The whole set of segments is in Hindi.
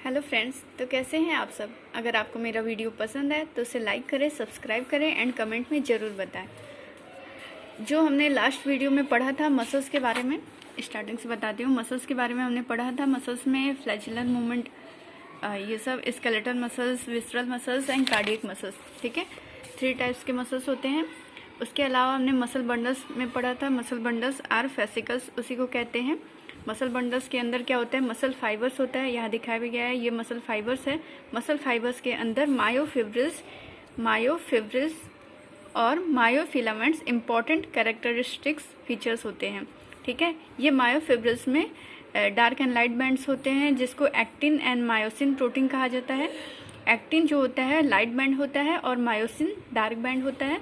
हेलो फ्रेंड्स, तो कैसे हैं आप सब। अगर आपको मेरा वीडियो पसंद है तो उसे लाइक करें, सब्सक्राइब करें एंड कमेंट में ज़रूर बताएं। जो हमने लास्ट वीडियो में पढ़ा था मसल्स के बारे में, स्टार्टिंग से बताती हूँ। मसल्स के बारे में हमने पढ़ा था। मसल्स में फ्लैचुलर मूवमेंट, ये सब skeletal muscles, visceral muscles and cardiac muscles, ठीक है। 3 टाइप्स के मसल्स होते हैं। उसके अलावा हमने मसल बंडल्स में पढ़ा था। मसल बंडल्स आर फेसिकल्स उसी को कहते हैं। मसल बंडल्स के अंदर क्या होता है, मसल फाइबर्स होता है। यहाँ दिखाया भी गया है, ये मसल फाइबर्स है। मसल फाइबर्स के अंदर मायोफिब्रिल्स और मायोफिलामेंट्स इंपॉर्टेंट कैरेक्टरिस्टिक्स फीचर्स होते हैं, ठीक है। ये मायोफिब्रिल्स में डार्क एंड लाइट बैंड्स होते हैं, जिसको एक्टिन एंड मायोसिन प्रोटीन कहा जाता है। एक्टिन जो होता है लाइट बैंड होता है और मायोसिन डार्क बैंड होता है,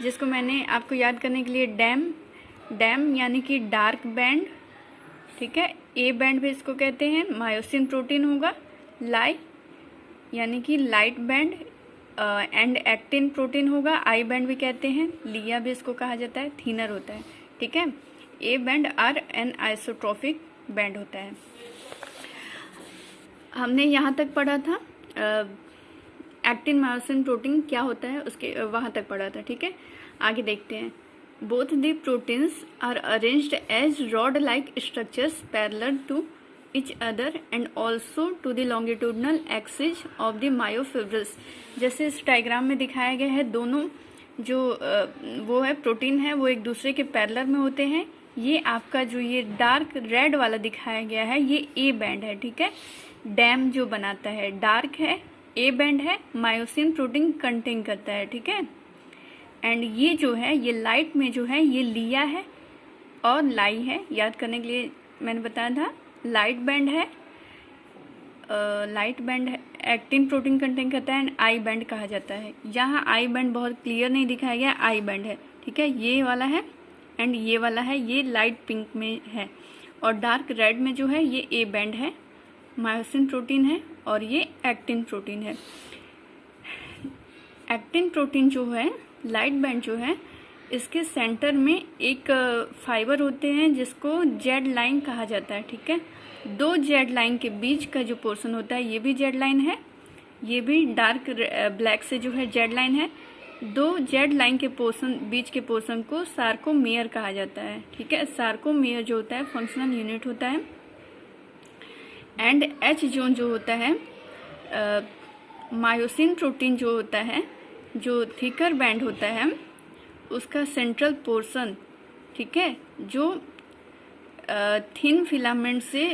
जिसको मैंने आपको याद करने के लिए डैम यानी कि डार्क बैंड, ठीक है। ए बैंड भी इसको कहते हैं। मायोसिन प्रोटीन होगा। लाई यानी कि light band and actin protein होगा। आई बैंड भी कहते हैं। लिया भी इसको कहा जाता है, थिनर होता है, ठीक है। A band are anisotropic band होता है। हमने यहाँ तक पढ़ा था एक्टिन मायोसिन प्रोटीन क्या होता है, उसके वहाँ तक पढ़ा था, ठीक है। आगे देखते हैं। Both the proteins are arranged as rod-like structures parallel to each other and also to the longitudinal axis of the myofibrils। जैसे इस डायग्राम में दिखाया गया है, दोनों जो वो है प्रोटीन है वो एक दूसरे के पैरेलल में होते हैं। ये आपका जो ये डार्क रेड वाला दिखाया गया है ये ए बैंड है, ठीक है। डैम जो बनाता है डार्क है, ए बैंड है, मायोसिन प्रोटीन कंटेन करता है, ठीक है। एंड ये जो है ये लाइट में जो है ये लिया है और लाई है। याद करने के लिए मैंने बताया था लाइट बैंड है, एक्टिन प्रोटीन कंटेन करता है एंड आई बैंड कहा जाता है। यहाँ आई बैंड बहुत क्लियर नहीं दिखाया गया, आई बैंड है, ठीक है। ये वाला है एंड ये वाला है, ये लाइट पिंक में है। और डार्क रेड में जो है ये ए बैंड है, मायोसिन प्रोटीन है और ये एक्टिन प्रोटीन है। एक्टिन प्रोटीन जो है लाइट बैंड जो है इसके सेंटर में एक फाइबर होते हैं जिसको जेड लाइन कहा जाता है, ठीक है। 2 जेड लाइन के बीच का जो पोर्शन होता है ये भी जेड लाइन है, ये भी डार्क ब्लैक से जो है जेड लाइन है। 2 जेड लाइन के बीच के पोर्शन को सार्कोमेयर कहा जाता है, ठीक है। सार्कोमेयर जो होता है फंक्शनल यूनिट होता है। एंड एच जोन जो होता है मायोसिन प्रोटीन जो होता है, जो थिकर बैंड होता है उसका सेंट्रल पोर्शन, ठीक है, जो थिन फिलामेंट से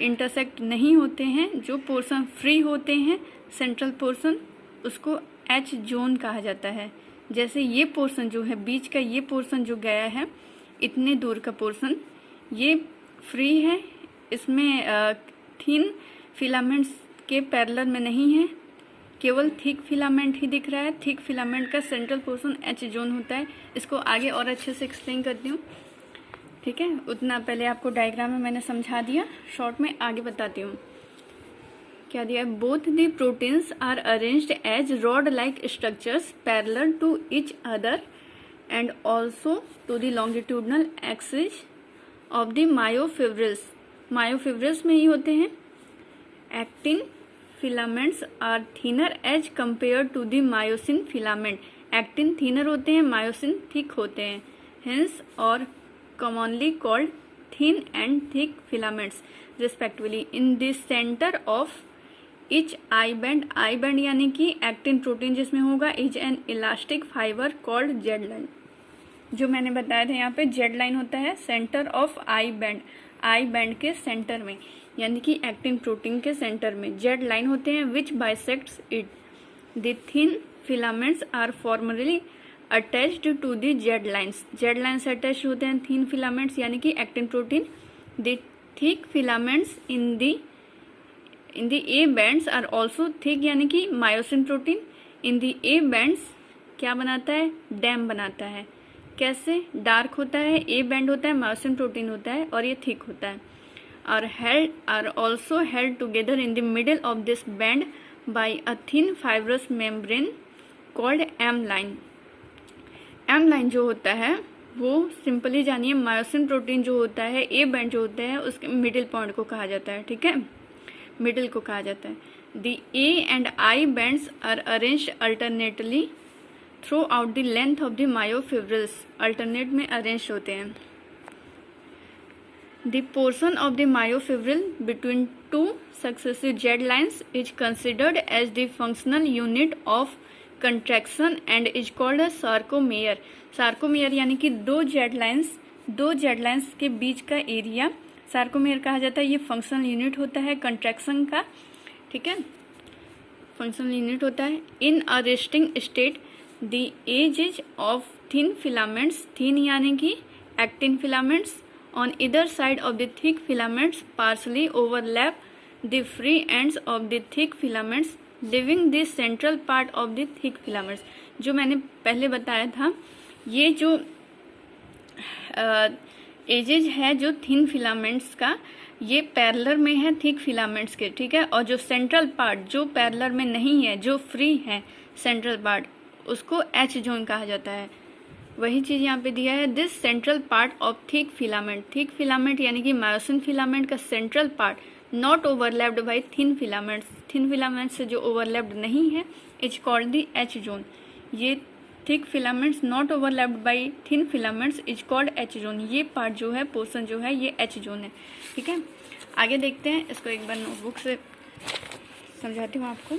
इंटरसेक्ट नहीं होते हैं, जो पोर्शन फ्री होते हैं सेंट्रल पोर्शन, उसको एच जोन कहा जाता है। जैसे ये पोर्शन जो है बीच का, ये पोर्शन जो गया है इतने दूर का पोर्शन ये फ्री है, इसमें थिन फिलामेंट्स के पैरेलल में नहीं है, केवल थिक फिलामेंट ही दिख रहा है। थिक फिलामेंट का सेंट्रल पोर्शन एच जोन होता है। इसको आगे और अच्छे से एक्सप्लेन करती हूँ, ठीक है। उतना पहले आपको डायग्राम में मैंने समझा दिया, शॉर्ट में आगे बताती हूँ क्या दिया है। Both the proteins are arranged as rod like structures parallel to each other and also to the longitudinal axis of the myofibrils. Myofibrils में ही होते हैं। Actin filaments are thinner as compare to the myosin filament. Actin thinner होते हैं, मायोसिन थिक होते हैं, hence are commonly called thin and thick filaments respectively. In the centre of each I band यानी कि एक्टिन प्रोटीन जिसमें होगा, is an elastic fibre called Z line. जो मैंने बताया था यहाँ पे जेड लाइन होता है सेंटर ऑफ आई बैंड के सेंटर में, यानी कि एक्टिन प्रोटीन के सेंटर में जेड लाइन होते हैं which bisects it. The thin filaments are formally attached to the Z lines. Z line से अटैच होते हैं थिन फिलामेंट्स यानी कि actin protein. The thick filaments in the A bands are also thick यानी कि myosin protein. In the A bands क्या बनाता है, डैम बनाता है। कैसे, डार्क होता है, ए बैंड होता है, मायोसिन प्रोटीन होता है और ये थिक होता है। are also held together in the middle of this band by a thin fibrous membrane called M line। M line जो होता है वो सिंपली जानिए मायोसिन प्रोटीन जो होता है, ए बैंड जो होता है उसके मिडिल पॉइंट को कहा जाता है, ठीक है। मिडिल को कहा जाता है। The A and I bands are arranged alternately throughout the length of the myofibrils, alternate में अरेंज होते हैं। The portion of the myofibril between two successive Z lines is considered as the functional unit of contraction and is called sarcomere. Sarcomere यानी कि दो जेड लाइन्स के बीच का एरिया सार्कोमेयर कहा जाता है। ये फंक्शनल यूनिट होता है कंट्रैक्शन का, ठीक है, फंक्शनल यूनिट होता है। In a resting state the edges of thin filaments, thin यानी कि actin filaments, on either side of the thick filaments partially overlap the free ends of the thick filaments leaving the central part of the thick filaments. जो मैंने पहले बताया था, ये जो एजेज है जो थिन फिलामेंट्स का, ये पैरेलल में है थिक फिलामेंट्स के, ठीक है। और जो सेंट्रल पार्ट जो पैरेलल में नहीं है, जो फ्री है सेंट्रल पार्ट, उसको एच जोन कहा जाता है। वही चीज़ यहाँ पे दिया है, this central part of thick filament, thick filament यानी कि मायोसिन फिलामेंट का central part not overlapped by thin filaments, thin filament से जो ओवरलैप्ड नहीं है, is called the H zone. ये thick filaments not overlapped by thin filaments is called H zone. ये पार्ट जो है, पोर्शन जो है, ये एच जोन है, ठीक है। आगे देखते हैं, इसको एक बार नोटबुक से समझाती हूँ आपको।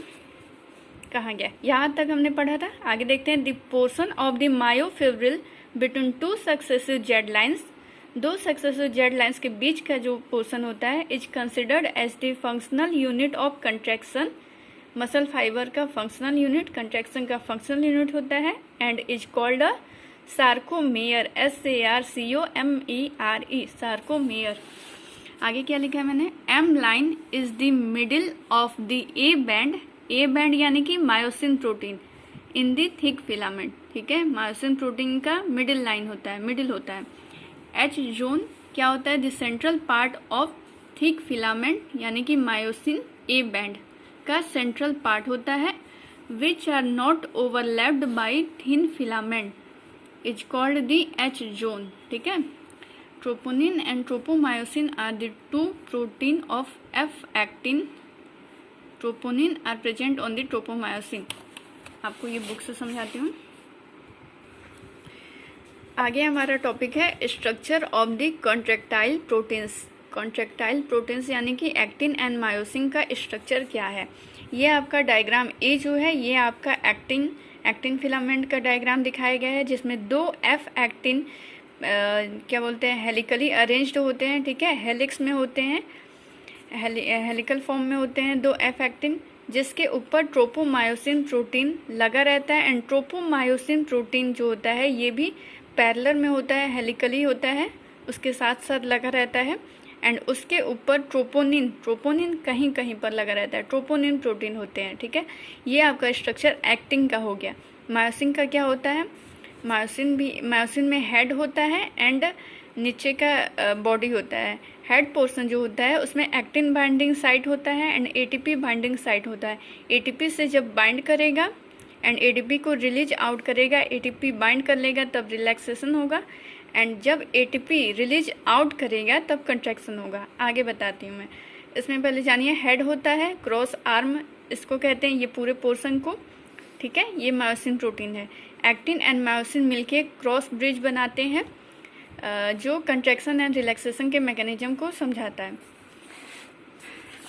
कहाँ गया, यहाँ तक हमने पढ़ा था। आगे देखते हैं, the portion of the myofibril between two successive Z lines, दो सक्सेसिव जेड लाइन्स के बीच का जो पोर्शन होता है, is considered as the functional unit of contraction. Muscle fibre का फंक्शनल यूनिट, कंट्रैक्शन का फंक्शनल यूनिट होता है, and is called a sarcomere, SARCOMERE, sarcomere. आगे क्या लिखा है मैंने, M line is the middle of the A band, A band यानी कि myosin protein in the thick filament, ठीक है। मायोसिन प्रोटीन का मिडिल लाइन होता है, मिडिल होता है। एच जोन क्या होता है, the central part of thick filament यानी कि मायोसिन ए बैंड का सेंट्रल पार्ट होता है, which are not overlapped by thin filament is called the H zone, ठीक है। Troponin and tropomyosin are the two protein of F actin. Troponin are present on the tropomyosin. आपको ये बुक से समझाती हूँ। आगे हमारा टॉपिक है structure of the contractile proteins. Contractile proteins यानी कि एक्टिन एंड मायोसिन का स्ट्रक्चर क्या है। ये आपका डायग्राम ए जो है, ये आपका एक्टिन फिलामेंट का डायग्राम दिखाया गया है, जिसमें दो एफ एक्टिन क्या बोलते हैं, हेलिकली अरेंज्ड होते हैं, ठीक है, हेलिक्स में होते हैं, हेलिकल फॉर्म में होते हैं दो एफ एक्टिन, जिसके ऊपर ट्रोपोमायोसिन प्रोटीन लगा रहता है। एंड ट्रोपोमायोसिन प्रोटीन जो होता है, ये भी पैरेलल में होता है, हेलिकली होता है, उसके साथ साथ लगा रहता है। एंड उसके ऊपर ट्रोपोनिन कहीं कहीं पर लगा रहता है, ट्रोपोनिन प्रोटीन होते हैं, ठीक है। ये आपका स्ट्रक्चर एक्टिन का हो गया। मायोसिन का क्या होता है, मायोसिन में हेड होता है एंड नीचे का बॉडी होता है। हेड पोर्शन जो होता है उसमें एक्टिन बाइंडिंग साइट होता है एंड एटीपी बाइंडिंग साइट होता है। एटीपी से जब बाइंड करेगा एंड एटीपी को रिलीज आउट करेगा, एटीपी बाइंड कर लेगा तब रिलैक्सेशन होगा, एंड जब एटीपी रिलीज आउट करेगा तब कंट्रैक्शन होगा। आगे बताती हूँ मैं। इसमें पहले जानिए, हेड होता है, क्रॉस आर्म इसको कहते हैं, ये पूरे पोर्शन को, ठीक है। ये मायोसिन प्रोटीन है। एक्टिन एंड मायोसिन मिलके क्रॉस ब्रिज बनाते हैं, जो कंट्रैक्शन एंड रिलैक्सेशन के मैकेनिज्म को समझाता है।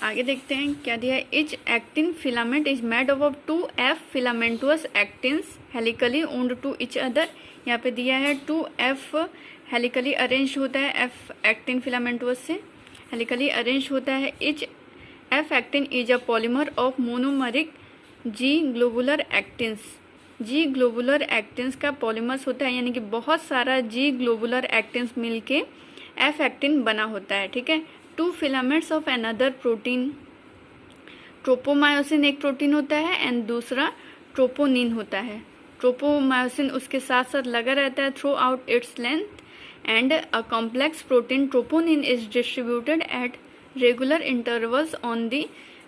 आगे देखते हैं क्या दिया है। Each actin filament is made of two F filamentous actins helically wound to each other. यहाँ पे दिया है 2F हेलिकली अरेंज होता है, एफ एक्टिन फिलामेंटुअस से हेलिकली अरेंज होता है। Each F actin is a polymer of monomeric G globular actins. G globular actins का पॉलीमर्स होता है, यानी कि बहुत सारा जी ग्लोबुलर एक्टिन्स मिलके एफ एक्टिन बना होता है, ठीक है। Two filaments of another protein, tropomyosin एक प्रोटीन होता है एंड दूसरा ट्रोपोनिन होता है। ट्रोपोमायोसिन उसके साथ साथ लगा रहता है through out its length and a complex protein troponin is distributed at regular intervals on the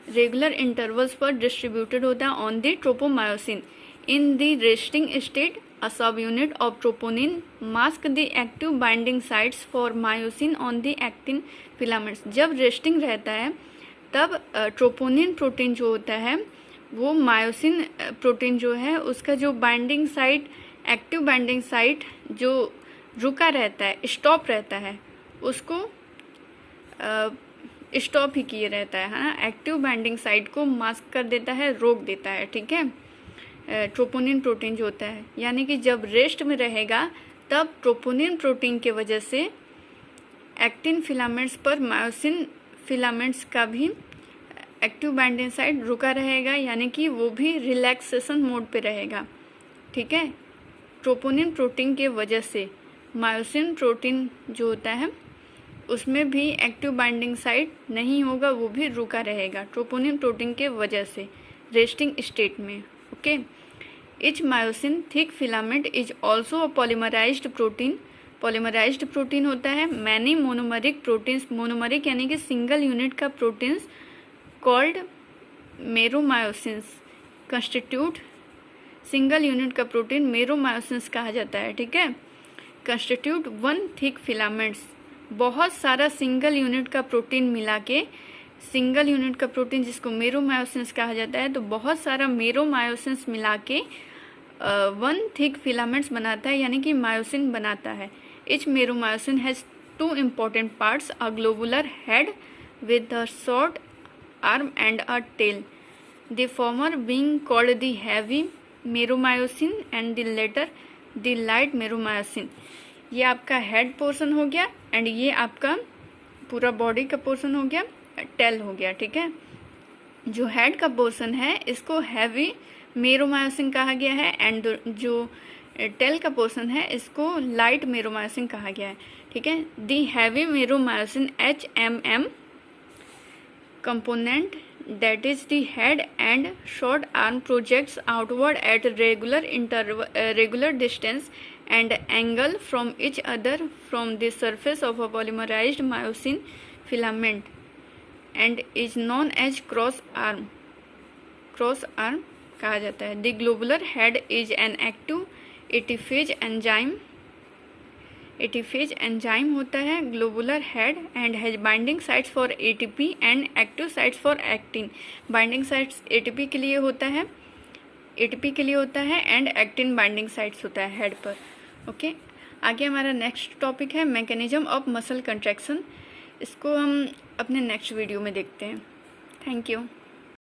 regular intervals पर डिस्ट्रीब्यूटेड होता है on the tropomyosin. In the resting state a subunit of troponin mask the active binding sites for myosin on the actin filaments। जब रेस्टिंग रहता है तब ट्रोपोनिन प्रोटीन जो होता है वो मायोसिन प्रोटीन जो है उसका जो binding site, active binding site जो रुका रहता है, स्टॉप रहता है, उसको स्टॉप ही किए रहता है ना, एक्टिव बाइंडिंग साइट को मास्क कर देता है, रोक देता है, ठीक है, ट्रोपोनिन प्रोटीन जो होता है। यानी कि जब रेस्ट में रहेगा तब ट्रोपोनिन प्रोटीन के वजह से एक्टिन फिलामेंट्स पर मायोसिन फिलामेंट्स का भी एक्टिव बाइंडिंग साइट रुका रहेगा, यानी कि वो भी रिलैक्सेशन मोड पे रहेगा, ठीक है। ट्रोपोनिन प्रोटीन के वजह से मायोसिन प्रोटीन जो होता है उसमें भी एक्टिव बाइंडिंग साइट नहीं होगा, वो भी रुका रहेगा ट्रोपोनिन प्रोटीन के वजह से रेस्टिंग स्टेट में, okay. Each myosin thick filament is also a polymerised protein. Polymerised protein होता है मैनी मोनोमरिक प्रोटीन्स, मोनोमरिक यानी कि सिंगल यूनिट का proteins called meromyosins constitute, single unit का प्रोटीन मेरोमायोसिन्स कहा जाता है, ठीक है। कंस्टिट्यूट वन थिक फिलामेंट्स, बहुत सारा सिंगल यूनिट का प्रोटीन मिला के, सिंगल यूनिट का प्रोटीन जिसको मेरोमायोसिन्स कहा जाता है, तो बहुत सारा मेरोमायोसिन्स मिला के वन थिक फिलामेंट्स बनाता है, यानी कि मायोसिन बनाता है। Each meromyosin has two important parts, a globular head with a short arm and a tail, the former being called the heavy meromyosin and the latter the light meromyosin। ये आपका हेड पोर्शन हो गया एंड ये आपका पूरा बॉडी का पोर्शन हो गया, टेल हो गया, ठीक है। जो हेड का पोर्शन है इसको हैवी मेरोमायोसिन कहा गया है एंड जो टेल का पोर्शन है इसको लाइट मेरोमायोसिन कहा गया है, ठीक है। दी heavy मेरोमायोसिन HMM component, that is the head and short arm, projects outward at regular distance and angle from each other from the surface of a polymerized myosin filament and is known as cross arm कहा जाता है। The globular head is an active ATPase enzyme होता है globular head and has binding sites for ATP and active sites for actin. Binding sites ATP के लिए होता है एंड एक्टिन बाइंडिंग साइट्स होता है हेड पर, ओके। आगे हमारा नेक्स्ट टॉपिक है मैकेनिज्म ऑफ मसल कंट्रैक्शन। इसको हम अपने नेक्स्ट वीडियो में देखते हैं। Thank you.